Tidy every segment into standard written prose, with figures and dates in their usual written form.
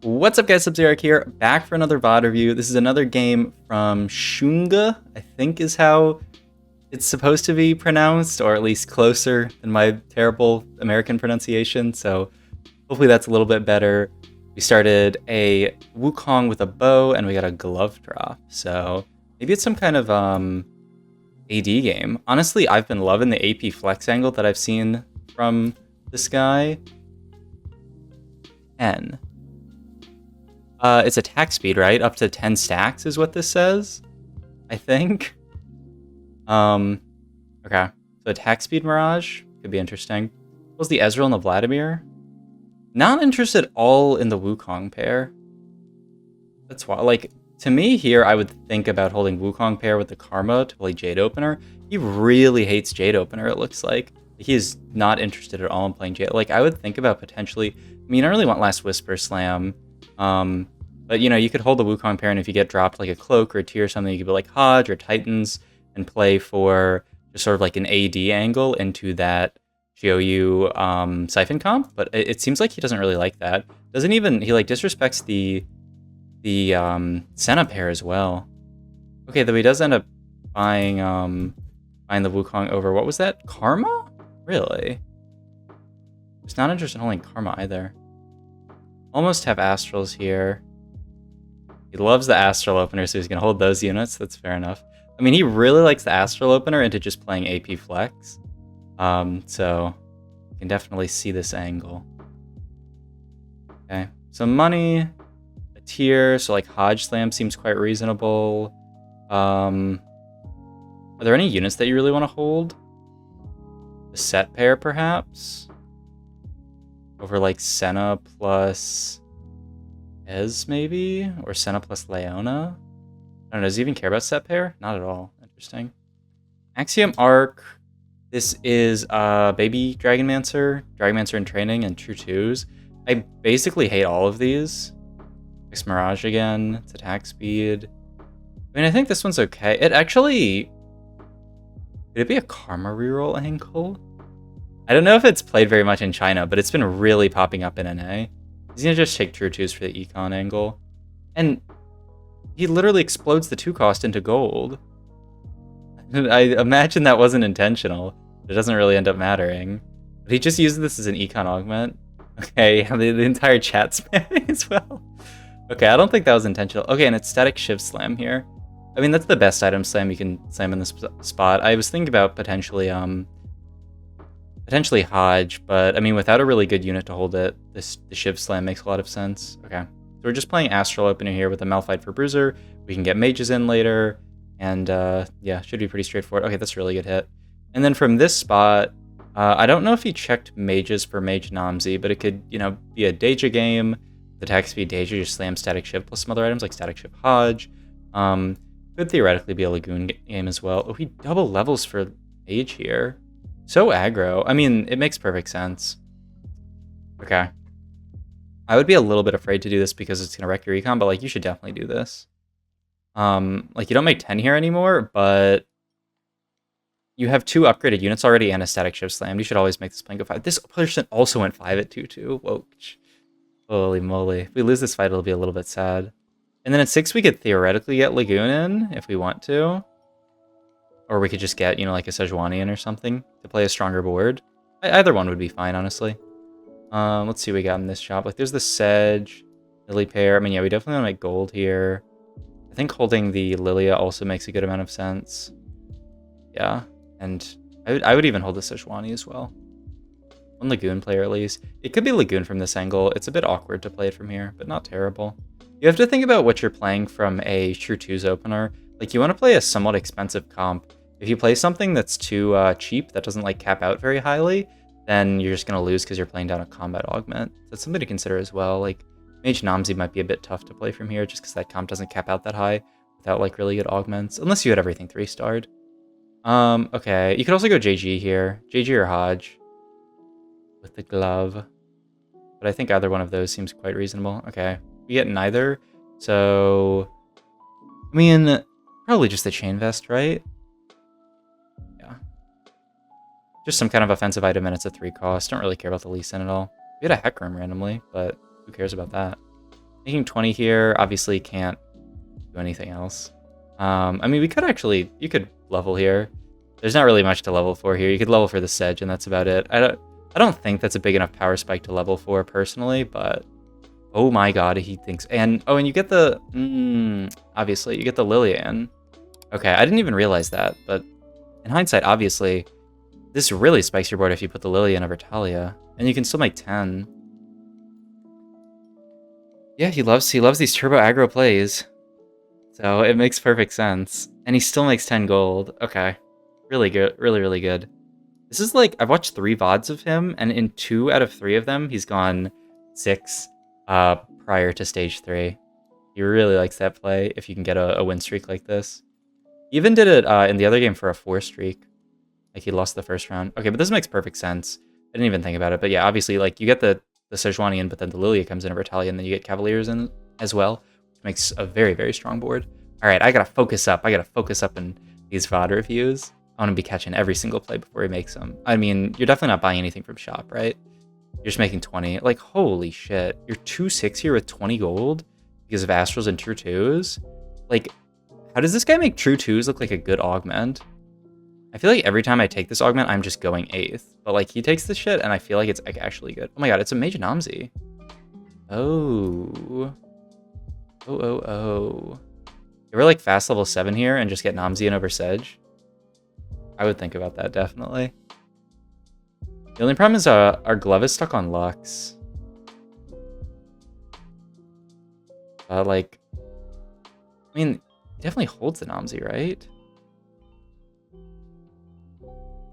What's up guys, Sub-Zero here, back for another VOD review. This is another game from Xunge, I think is how it's supposed to be pronounced, or at least closer than my terrible American pronunciation, so hopefully that's a little bit better. We started a Wukong with a bow, and we got a glove drop, so maybe it's some kind of AD game. Honestly, I've been loving the AP flex angle that I've seen from this guy. It's attack speed, right? Up to 10 stacks is what this says, I think. Okay. So attack speed Mirage could be interesting. What was the Ezreal and the Vladimir? Not interested at all in the Wukong pair. That's why, like, to me here, I would think about holding Wukong pair with the Karma to play Jade Opener. He really hates Jade Opener, it looks like. He is not interested at all in playing Jade. Like, I would think about potentially... I mean, I don't really want Last Whisper Slam. But, you know, you could hold the Wukong pair, and if you get dropped like a Cloak or a Tear or something, you could be like Hodge or Titans and play for just sort of like an AD angle into that Xiaoyu Siphon comp. But it seems like he doesn't really like that. Doesn't even... He, like, disrespects the Senna pair as well. Okay, though he does end up buying the Wukong over... What was that? Karma? Really? He's not interested in holding Karma either. Almost have Astrals here. He loves the Astral opener, so he's going to hold those units. That's fair enough. I mean, he really likes the Astral opener into just playing AP Flex. So you can definitely see this angle. Okay, so money, a tier, so like Hodge Slam seems quite reasonable. Are there any units that you really want to hold? A set pair, perhaps? Over like Senna plus Ez, maybe? Or Senna plus Leona? I don't know, does he even care about set pair? Not at all. Interesting. Axiom Arc. This is Baby Dragonmancer, Dragonmancer in training, and True 2s. I basically hate all of these. X Mirage again. It's attack speed. I mean, I think this one's okay. It actually... Could it be a Karma reroll angle? I don't know if it's played very much in China, but it's been really popping up in NA. He's gonna just take True 2s for the econ angle. And he literally explodes the 2 cost into gold. I imagine that wasn't intentional. It doesn't really end up mattering. But he just uses this as an econ augment. Okay, the entire chat spamming as well. Okay, I don't think that was intentional. Okay, and it's static Shiv Slam here. I mean, that's the best item slam you can slam in this spot. I was thinking about potentially Hodge, but I mean, without a really good unit to hold it, the Shiv Slam makes a lot of sense. Okay, so we're just playing Astral opener here with a Malphite for Bruiser. We can get mages in later, and yeah, should be pretty straightforward. Okay, that's a really good hit. And then from this spot, I don't know if he checked mages for Mage Nomsy, but it could, you know, be a Daeja game. The attack speed Daeja just slam static Shiv plus some other items like static Shiv Hodge. Could theoretically be a Lagoon game as well. Oh, he double levels for Mage here. So aggro. I mean, it makes perfect sense. Okay. I would be a little bit afraid to do this because it's going to wreck your econ, but like, you should definitely do this. Like, you don't make 10 here anymore, but you have 2 upgraded units already and a static Shiv Slam. You should always make this plane go 5. This person also went 5 at 2-2. Whoa. Holy moly. If we lose this fight, it'll be a little bit sad. And then at 6, we could theoretically get Lagoon in if we want to. Or we could just get, you know, like a Sejuani in or something to play a stronger board. Either one would be fine, honestly. Let's see what we got in this shop. Like, there's the Sedge, Lily pair. I mean, yeah, we definitely want to make gold here. I think holding the Lilia also makes a good amount of sense. Yeah, and I would even hold the Sejuani as well. One Lagoon player at least. It could be Lagoon from this angle. It's a bit awkward to play it from here, but not terrible. You have to think about what you're playing from a True 2s opener. Like, you want to play a somewhat expensive comp. If you play something that's too cheap, that doesn't like cap out very highly, then you're just going to lose because you're playing down a combat augment. That's something to consider as well. Like, Mage Nomsy might be a bit tough to play from here just because that comp doesn't cap out that high without like really good augments, unless you had everything 3-starred. Okay, you could also go JG here. JG or Hodge with the glove. But I think either one of those seems quite reasonable. Okay, we get neither. So, I mean, probably just the Chain Vest, right? Just some kind of offensive item, and it's a 3 cost. Don't really care about the Lee Sin at all. We had a Hecarim randomly, but who cares about that? Making 20 here, obviously can't do anything else. I mean, we could actually, you could level here. There's not really much to level for here. You could level for the Sedge, and that's about it. I don't think that's a big enough power spike to level for personally, but oh my god, he thinks. And oh, and you get the obviously you get the Lillian. Okay, I didn't even realize that, but in hindsight, obviously, this really spikes your board if you put the Lillian over Talia, and you can still make 10. Yeah, he loves these turbo aggro plays, so it makes perfect sense. And he still makes 10 gold. Okay, really good, really good. This is like, I've watched 3 VODs of him, and in 2 out of 3 of them, he's gone 6 prior to stage 3. He really likes that play if you can get a win streak like this. He even did it in the other game for a 4 streak. Like, he lost the first round. Okay, but this makes perfect sense. I didn't even think about it. But yeah, obviously, like, you get the Sejuani in, but then the Lilia comes in over Talia, and then you get Cavaliers in as well, which makes a very strong board. All right, I gotta focus up. I gotta focus up in these VOD reviews. I want to be catching every single play before he makes them. I mean, you're definitely not buying anything from shop, right? You're just making 20. Like, holy shit. You're 2-6 here with 20 gold because of Astrals and True 2s? Like, how does this guy make True 2s look like a good augment? I feel like every time I take this augment, I'm just going 8th. But, like, he takes this shit, and I feel like it's like, actually good. Oh my god, it's a Mage Nomsy. Oh. Oh. You ever, like, fast level 7 here and just get Nomsy in over Sedge? I would think about that, definitely. The only problem is our glove is stuck on Lux. Like, I mean, he definitely holds the Nomsy, right?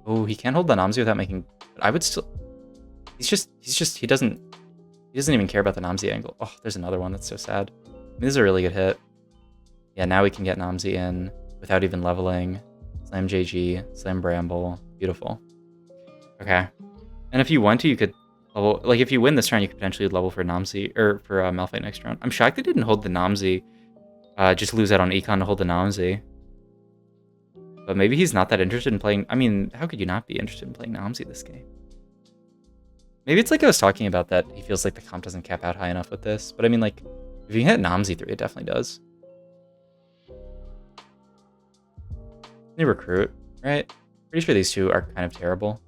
Oh, he can't hold the Nomsy without making... But I would still... He doesn't even care about the Nomsy angle. Oh, there's another one that's so sad. I mean, this is a really good hit. Yeah, now we can get Nomsy in without even leveling. Slam JG, Slam Bramble. Beautiful. Okay. And if you want to, you could level... Like, if you win this round, you could potentially level for Nomsy... Or for Malphite next round. I'm shocked they didn't hold the Nomsy. Just lose out on Econ to hold the Nomsy. But maybe he's not that interested in playing... I mean, how could you not be interested in playing Nomsy this game? Maybe it's like I was talking about that he feels like the comp doesn't cap out high enough with this. But I mean, like, if you hit Nomsy 3, it definitely does. New recruit, right? Pretty sure these two are kind of terrible.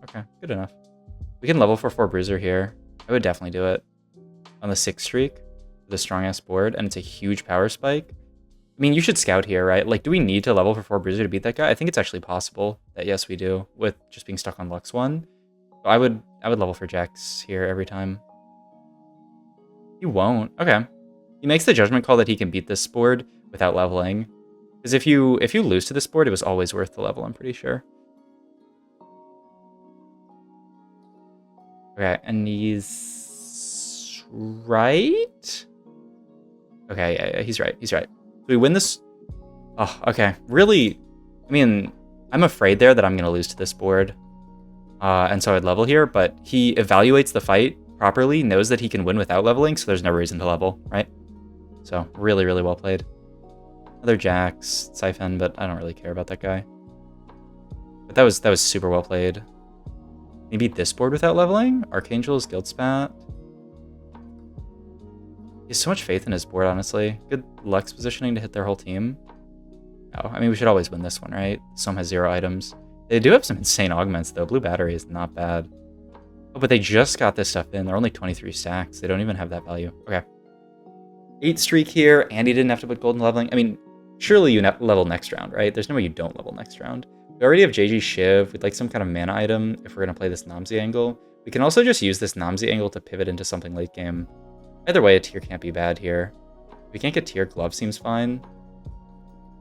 Okay, good enough. We can level for 4 Bruiser here. I would definitely do it. On the 6 streak, with a strong-ass board, and it's a huge power spike. I mean, you should scout here, right? Like, do we need to level for 4 Bruiser to beat that guy? I think it's actually possible that, yes, we do, with just being stuck on Lux 1. So I would level for Jax here every time. He won't. Okay. He makes the judgment call that he can beat this board without leveling. Because if you lose to this board, it was always worth the level, I'm pretty sure. Okay, and he's right? Okay, yeah, he's right. So we win this... Oh, okay. Really, I mean, I'm afraid there that I'm going to lose to this board. And so I'd level here, but he evaluates the fight properly, knows that he can win without leveling, so there's no reason to level, right? So, really well played. Another Jax, Siphon, but I don't really care about that guy. But that was super well played. Maybe this board without leveling? Archangel's Guildspat. He has so much faith in his board, honestly. Good Lux positioning to hit their whole team. Oh, I mean, we should always win this one, right? Somme has 0 items. They do have some insane augments, though. Blue Battery is not bad. Oh, but they just got this stuff in. They're only 23 stacks. They don't even have that value. Okay. 8 streak here, and he didn't have to put golden leveling. I mean, surely you level next round, right? There's no way you don't level next round. We already have JG Shiv. We'd like some kind of mana item if we're going to play this Nomsy angle. We can also just use this Nomsy angle to pivot into something late game. Either way, a tier can't be bad here. If we can't get tier, glove seems fine.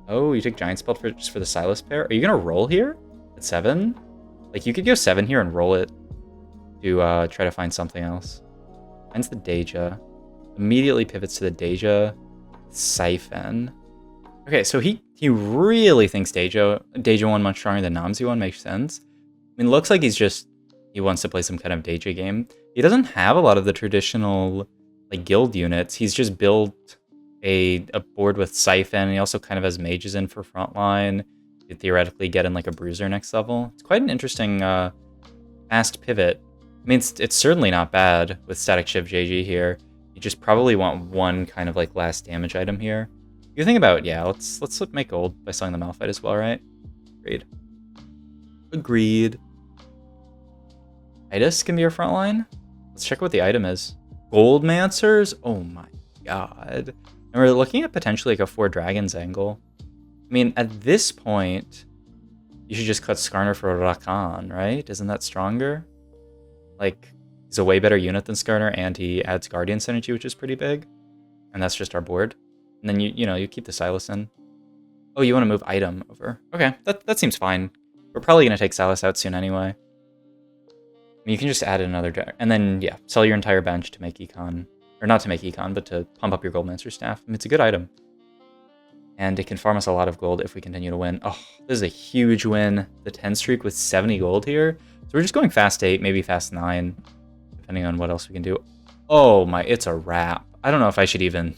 Oh, you take Giant Spell just for the Silas pair? Are you going to roll here at 7? Like, you could go 7 here and roll it to try to find something else. Finds the Daeja. Immediately pivots to the Daeja. Siphon. Okay, so he really thinks Daeja 1 much stronger than Nomsy 1 makes sense. I mean, looks like he wants to play some kind of Daeja game. He doesn't have a lot of the traditional like guild units. He's just built a board with Siphon, and he also kind of has mages in for frontline. You could theoretically get in like a bruiser next level. It's quite an interesting fast pivot. I mean, it's certainly not bad with Static Shiv JG here. just probably want one kind of like last damage item here. You think about, yeah, let's make gold by selling the Malphite as well, right? Agreed. Agreed. Itis can be our front line. Let's check what the item is. Goldmancers? Oh my god. And we're looking at potentially like a 4 dragons angle. I mean, at this point, you should just cut Skarner for Rakan, right? Isn't that stronger? Like, he's a way better unit than Skarner, and he adds Guardian synergy, which is pretty big. And that's just our board. And then you keep the Silas in. Oh, you want to move item over. Okay, that seems fine. We're probably going to take Silas out soon anyway. I mean, you can just add another drag. And then, yeah, sell your entire bench to make econ. Or not to make econ, but to pump up your Goldmancer staff. I mean, it's a good item. And it can farm us a lot of gold if we continue to win. Oh, this is a huge win. The 10 streak with 70 gold here. So we're just going fast 8, maybe fast 9. Depending on what else we can do. Oh my, it's a wrap. I don't know if I should even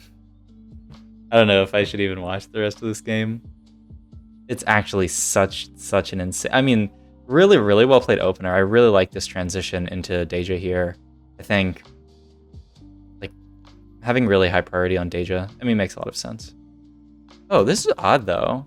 watch the rest of this game. It's actually such an insane... I mean, really, really well played opener. I really like this transition into Daeja here. I think, like, having really high priority on Daeja, I mean, makes a lot of sense. Oh, this is odd, though.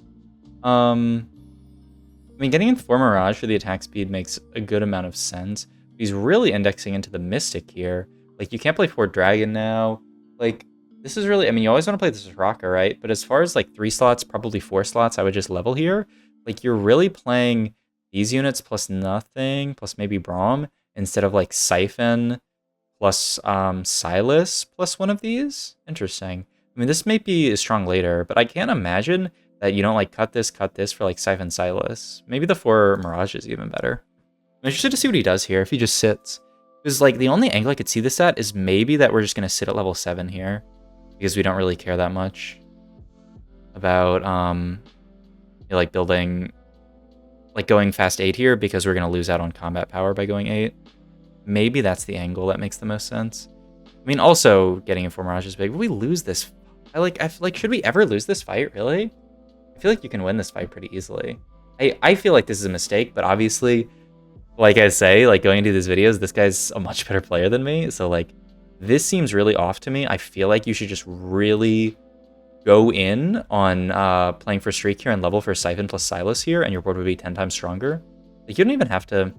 I mean, getting in 4 Mirage for the attack speed makes a good amount of sense. He's really indexing into the Mystic here. Like, you can't play 4 Dragon now. Like, this is really... I mean, you always want to play this as Raka, right? But as far as, like, 3 slots, probably 4 slots, I would just level here. Like, you're really playing these units plus nothing, plus maybe Braum, instead of, like, Siphon plus Silas plus one of these. Interesting. I mean, this may be strong later, but I can't imagine that you don't, like, cut this for, like, Siphon Silas. Maybe the 4 Mirage is even better. I'm interested to see what he does here, if he just sits. Because, like, the only angle I could see this at is maybe that we're just going to sit at level 7 here. Because we don't really care that much about, like, building... like, going fast 8 here, because we're going to lose out on combat power by going 8. Maybe that's the angle that makes the most sense. I mean, also, getting in 4 Mirage is big. But we lose this... I feel like, should we ever lose this fight, really? I feel like you can win this fight pretty easily. I feel like this is a mistake, but obviously... like I say, like, going into these videos, this guy's a much better player than me. So, like, this seems really off to me. I feel like you should just really go in on playing for Streak here and level for Siphon plus Silas here, and your board would be 10 times stronger. Like, you don't even have to...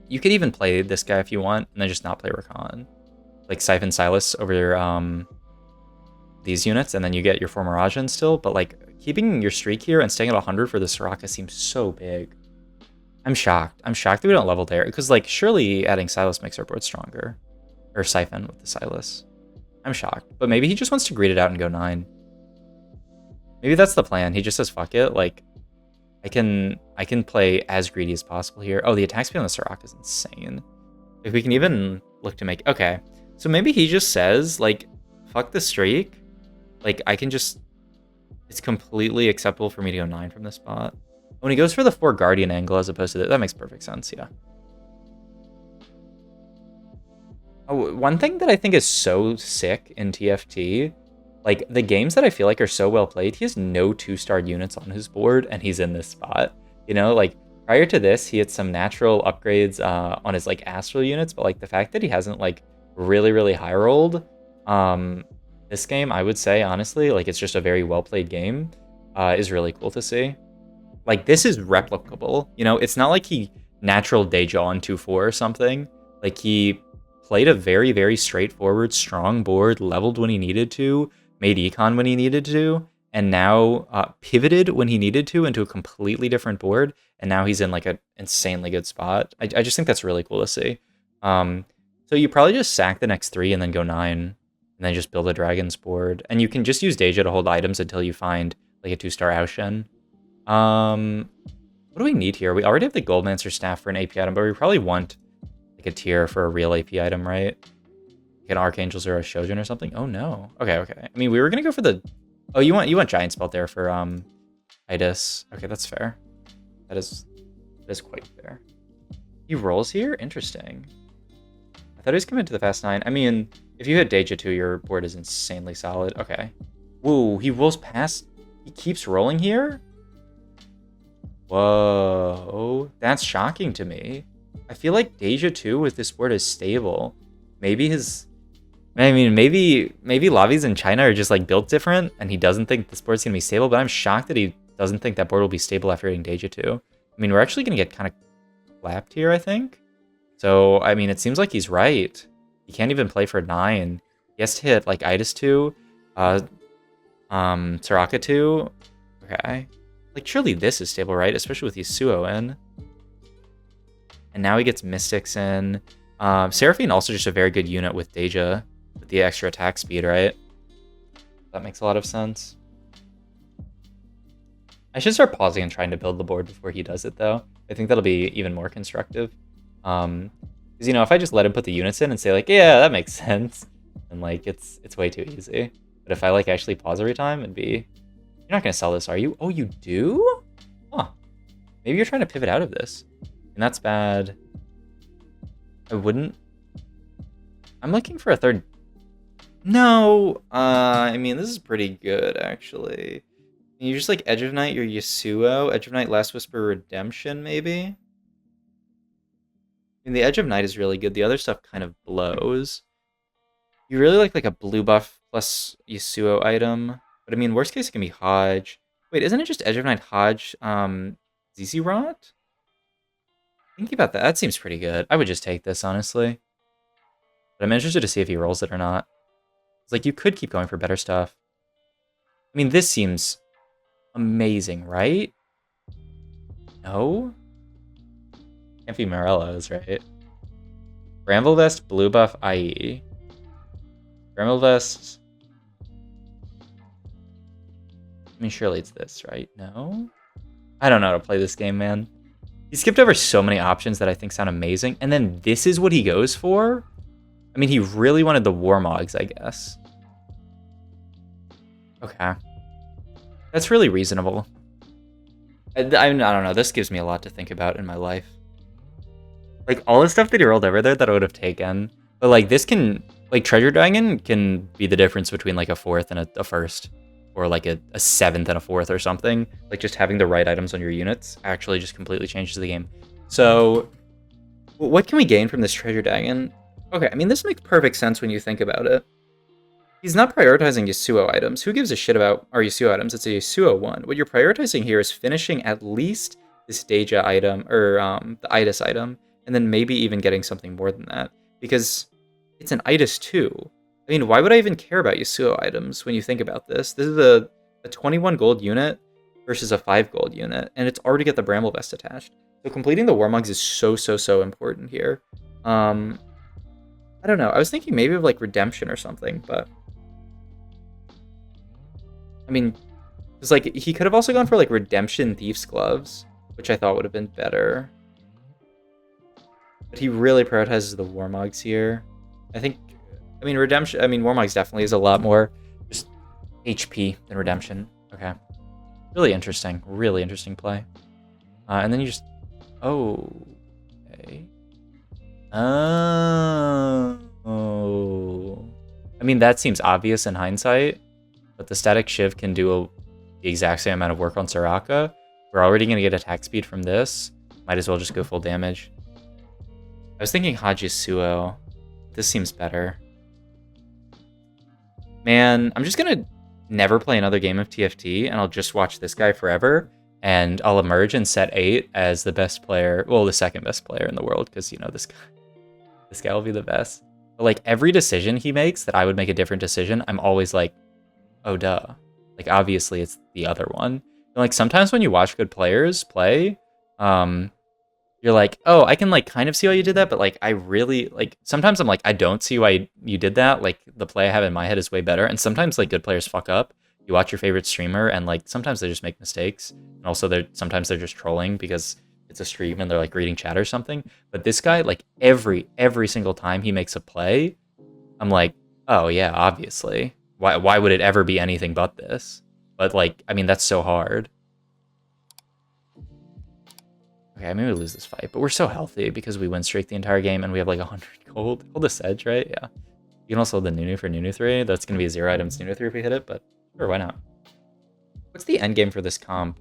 you could even play this guy if you want, and then just not play Rakan. Like, Siphon Silas over your, these units, and then you get your 4 Mirage in still. But, like, keeping your Streak here and staying at 100 for the Soraka seems so big. I'm shocked. I'm shocked that we don't level there. Because, like, surely adding Silas makes our board stronger. Or Siphon with the Silas. I'm shocked. But maybe he just wants to greed it out and go 9. Maybe that's the plan. He just says, fuck it. Like, I can play as greedy as possible here. Oh, the attack speed on the Soraka is insane. If we can even look to make... okay. So maybe he just says, like, fuck the streak. Like, I can just... it's completely acceptable for me to go 9 from this spot. When he goes for the 4 Guardian angle as opposed to that makes perfect sense, yeah. Oh, one thing that I think is so sick in TFT, like, the games that I feel like are so well played, he has no 2-star units on his board, and he's in this spot. You know, like, prior to this, he had some natural upgrades on his, like, Astral units, but, like, the fact that he hasn't, like, really high rolled this game, I would say, honestly, like, it's just a very well-played game, is really cool to see. Like, this is replicable, you know? It's not like he natural Daeja on 2-4 or something. Like, he played a very straightforward, strong board, leveled when he needed to, made econ when he needed to, and now pivoted when he needed to into a completely different board, and now he's in, like, an insanely good spot. I just think that's really cool to see. So you probably just sack the next 3 and then go 9, and then just build a Dragon's board. And you can just use Daeja to hold items until you find, like, a 2-star Aoshen. What do we need here? We already have the Goldmancer staff for an AP item, but we probably want, like, a tier for a real AP item, right? Like an Archangels or a Shojin or something. Oh no. Okay. I mean, we were gonna go for the... oh, you want Giant Spell there for Itis. Okay, that's fair. That is quite fair. He rolls here? Interesting. I thought he was coming to the fast 9. I mean, if you hit Daeja 2, your board is insanely solid. Okay. Whoa, he rolls past... he keeps rolling here? Whoa, that's shocking to me. I feel like Daeja 2 with this board is stable. Maybe his I mean, maybe lobbies in China are just like built different, and he doesn't think this board's gonna be stable. But I'm shocked that he doesn't think that board will be stable after hitting Daeja 2. I mean, we're actually gonna get kind of clapped here, I think. So I mean, it seems like he's right. He can't even play for 9. He has to hit like Idas 2, Soraka 2. Okay, like surely this is stable, right? Especially with Yasuo in. And now he gets Mystics in. Seraphine also just a very good unit with Daeja. With the extra attack speed, right? That makes a lot of sense. I should start pausing and trying to build the board before he does it, though. I think that'll be even more constructive. Because, you know, if I just let him put the units in and say, like, yeah, that makes sense, and, like, it's way too easy. But if I, like, actually pause every time, it'd be... You're not going to sell this, are you? Oh, you do? Huh. Maybe you're trying to pivot out of this. And that's bad. I wouldn't... I'm looking for a third... No, I mean, this is pretty good, actually. You just, like, Edge of Night your Yasuo, Edge of Night Last Whisper Redemption, maybe? I mean, the Edge of Night is really good. The other stuff kind of blows. You really like a blue buff plus Yasuo item. But, I mean, worst case, it can be Hodge. Wait, isn't it just Edge of Night Hodge, ZZ Rot? Thinking about that, that seems pretty good. I would just take this, honestly. But I'm interested to see if he rolls it or not. It's like, you could keep going for better stuff. I mean, this seems amazing, right? No? Can't be Morello's, right? Bramble Vest, blue buff, IE. Bramble Vest... I mean, surely it's this, right? No? I don't know how to play this game, man. He skipped over so many options that I think sound amazing, and then this is what he goes for? I mean, he really wanted the Warmogs, I guess. Okay. That's really reasonable. I don't know. This gives me a lot to think about in my life. Like, all the stuff that he rolled over there that I would have taken. But, like, this can... Like, Treasure Dragon can be the difference between, like, a 4th and a 1st. Or, like, a 7th and a 4th or something. Like, just having the right items on your units actually just completely changes the game. So, what can we gain from this Treasure Dragon? Okay, I mean, this makes perfect sense when you think about it. He's not prioritizing Yasuo items. Who gives a shit about our Yasuo items? It's a Yasuo one. What you're prioritizing here is finishing at least this Daeja item, or the Idas item, and then maybe even getting something more than that. Because it's an Idas 2. I mean, why would I even care about Yasuo items when you think about this? This is a 21 gold unit versus a 5 gold unit, and it's already got the Bramble Vest attached. So completing the Warmogs is so important here. I don't know. I was thinking maybe of, like, Redemption or something, but... I mean, it's like, he could have also gone for, like, Redemption Thief's Gloves, which I thought would have been better. But he really prioritizes the Warmogs here. I think... I mean, Warmogs definitely is a lot more just HP than Redemption. Okay. Really interesting play. And then you just... Oh... Okay. Oh. I mean, that seems obvious in hindsight, but the Static Shiv can do the exact same amount of work on Soraka. We're already going to get attack speed from this. Might as well just go full damage. I was thinking Hajisuo. This seems better. Man, I'm just going to never play another game of TFT, and I'll just watch this guy forever, and I'll emerge in set 8 as the best player, well, the second best player in the world, because, you know, this guy will be the best. But, like, every decision he makes that I would make a different decision, I'm always like, oh, duh. Like, obviously, it's the other one. And, like, sometimes when you watch good players play, you're like, oh, I can, like, kind of see why you did that, but, like, I really, like, sometimes I'm like, I don't see why you did that. Like, the play I have in my head is way better. And sometimes, like, good players fuck up. You watch your favorite streamer, and, like, sometimes they just make mistakes. And also, sometimes they're just trolling because it's a stream and they're, like, reading chat or something. But this guy, like, every single time he makes a play, I'm like, oh, yeah, obviously. Why would it ever be anything but this? But, like, I mean, that's so hard. Okay, maybe we lose this fight, but we're so healthy because we win streak the entire game and we have like 100 gold. Hold this edge, right? Yeah. You can also hold the Nunu for Nunu 3. That's going to be a 0 items Nunu 3 if we hit it, but sure, why not? What's the end game for this comp?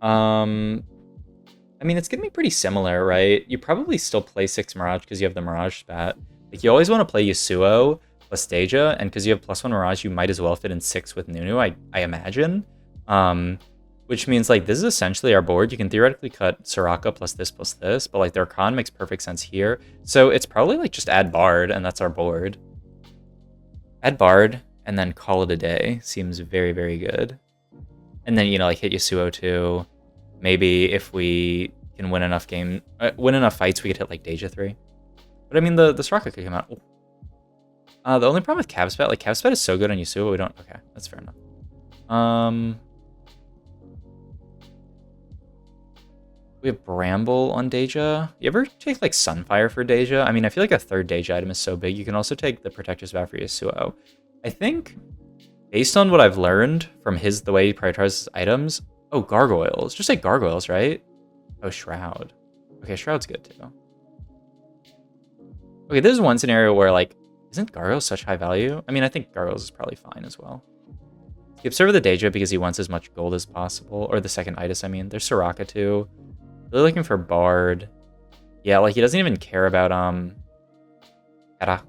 I mean, it's going to be pretty similar, right? You probably still play 6 Mirage because you have the Mirage spat. Like, you always want to play Yasuo plus Daeja, and because you have +1 Mirage, you might as well fit in 6 with Nunu, I imagine. Which means, like, this is essentially our board. You can theoretically cut Soraka plus this, but, like, their con makes perfect sense here. So it's probably, like, just add Bard, and that's our board. Add Bard, and then call it a day. Seems very, very good. And then, you know, like, hit Yasuo too. Maybe if we can win enough fights, we could hit, like, Daeja 3. But, I mean, the Soraka could come out. The only problem with Cavspet, like, Cavspet is so good on Yasuo, we don't... Okay, that's fair enough. We have Bramble on Daeja. You ever take, like, Sunfire for Daeja? I mean, I feel like a third Daeja item is so big. You can also take the Protector's Vow for Yasuo. I think, based on what I've learned from the way he prioritizes items... Oh, Gargoyles. Just like Gargoyles, right? Oh, Shroud. Okay, Shroud's good, too. Okay, this is one scenario where, like, isn't Gargoyles such high value? I mean, I think Gargoyles is probably fine as well. Skips over the Daeja because he wants as much gold as possible. Or the second Itis, I mean. There's Soraka, too. Really looking for Bard. Yeah, like, he doesn't even care about, Terra.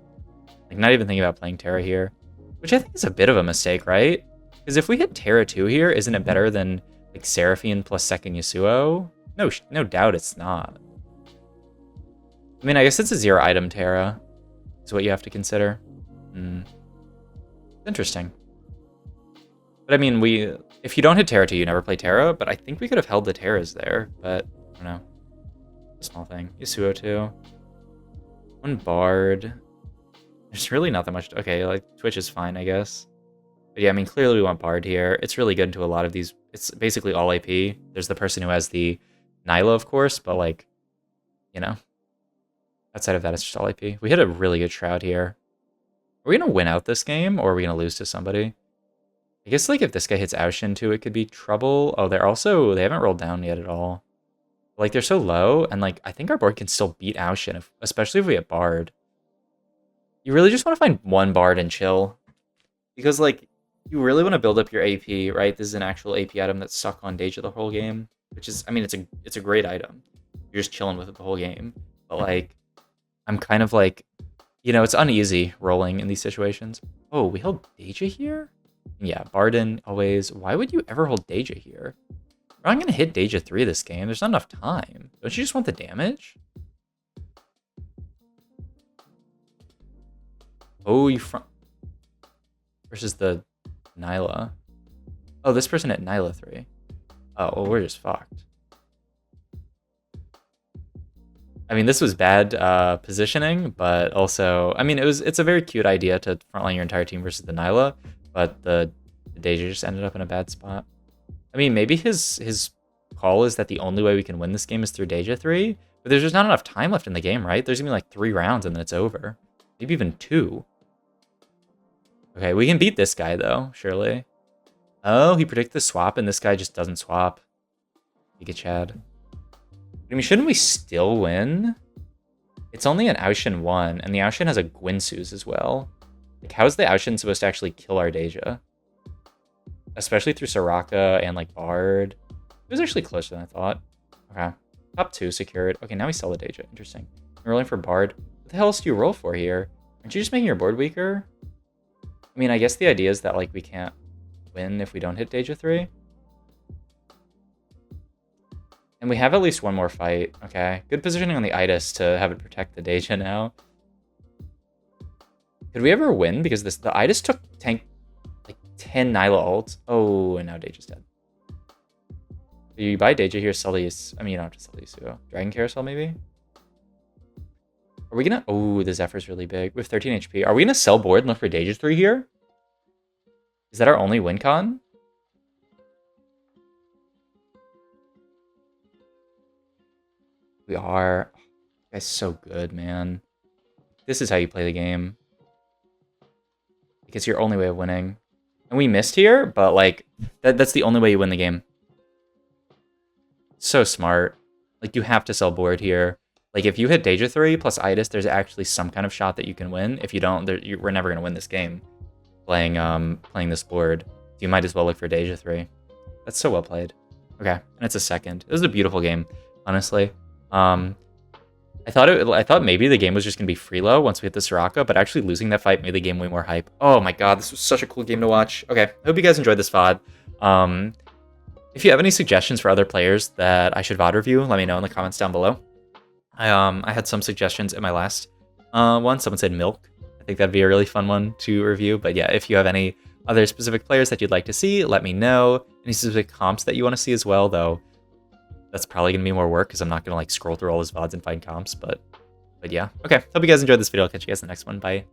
Like, not even thinking about playing Terra here. Which I think is a bit of a mistake, right? Because if we hit Terra 2 here, isn't it better than, like, Seraphine plus second Yasuo? No doubt it's not. I mean, I guess it's a 0 item Terra. Is what you have to consider. Interesting. But I mean, if you don't hit Terra 2, you never play Terra, but I think we could have held the Terras there, but I don't know. A small thing. Yasuo too. One Bard. There's really not that much. Okay, like, Twitch is fine, I guess. But yeah, I mean, clearly we want Bard here. It's really good into a lot of these. It's basically all AP. There's the person who has the Nyla, of course, but, like, you know. Outside of that, it's just all AP. We hit a really good Shroud here. Are we going to win out this game, or are we going to lose to somebody? I guess, like, if this guy hits Aushin too, it could be trouble. Oh, they haven't rolled down yet at all. Like, they're so low, and, like, I think our board can still beat Aushin, especially if we hit Bard. You really just want to find one Bard and chill. Because, like, you really want to build up your AP, right? This is an actual AP item that's stuck on Daeja the whole game. Which is, I mean, it's a great item. You're just chilling with it the whole game. But, like, I'm kind of like, you know, it's uneasy rolling in these situations. Oh, we held Daeja here? Yeah, Barden, always. Why would you ever hold Daeja here? We're not going to hit Daeja 3 this game. There's not enough time. Don't you just want the damage? Oh, you front... Versus the Nyla. Oh, this person hit Nyla 3. Oh, well, we're just fucked. I mean, this was bad positioning, but also, I mean, it's a very cute idea to frontline your entire team versus the Nyla, but the Daeja just ended up in a bad spot. I mean, maybe his call is that the only way we can win this game is through Daeja 3, but there's just not enough time left in the game, right? There's gonna be like 3 rounds and then it's over. Maybe even 2. Okay, we can beat this guy though, surely. Oh, he predicted the swap and this guy just doesn't swap. Giga Chad. I mean, shouldn't we still win? It's only an Aushin 1, and the Aushin has a Gwynsu's as well. Like, how is the Aushin supposed to actually kill our Daeja? Especially through Soraka and, like, Bard. It was actually closer than I thought. Okay. Top 2 secured. Okay, now we sell the Daeja. Interesting. I'm rolling for Bard. What the hell else do you roll for here? Aren't you just making your board weaker? I mean, I guess the idea is that, like, we can't win if we don't hit Daeja 3. And we have at least one more fight. Okay. Good positioning on the Itis to have it protect the Daeja now. Could we ever win? Because the Itis took tank like 10 Nyla ults. Oh, and now Daeja's dead. You buy Daeja here, sell these. I mean, you don't have to sell these too. Dragon Carousel, maybe? Are we gonna... Oh, the Zephyr's really big. We have 13 HP. Are we gonna sell board and look for Daeja 3 here? Is that our only win con? We are. Oh, this guy's so good, man. This is how you play the game. It's your only way of winning. And we missed here, but, like, that's the only way you win the game. So smart. Like, you have to sell board here. Like, if you hit Daeja 3 plus Itis, there's actually some kind of shot that you can win. If you don't, we're never going to win this game playing this board. So you might as well look for Daeja 3. That's so well played. Okay, and it's a second. It was a beautiful game, honestly. I thought maybe the game was just gonna be Freelo once we hit the Soraka, but actually losing that fight made the game way more hype. Oh my god, this was such a cool game to watch. Okay, hope you guys enjoyed this VOD. If you have any suggestions for other players that I should VOD review, let me know in the comments down below. I had some suggestions in my last one. Someone said Milk. I think that'd be a really fun one to review. But yeah, if you have any other specific players that you'd like to see, let me know. Any specific comps that you want to see as well, though. That's probably going to be more work because I'm not going to like scroll through all his VODs and find comps. But yeah. Okay. Hope you guys enjoyed this video. I'll catch you guys in the next one. Bye.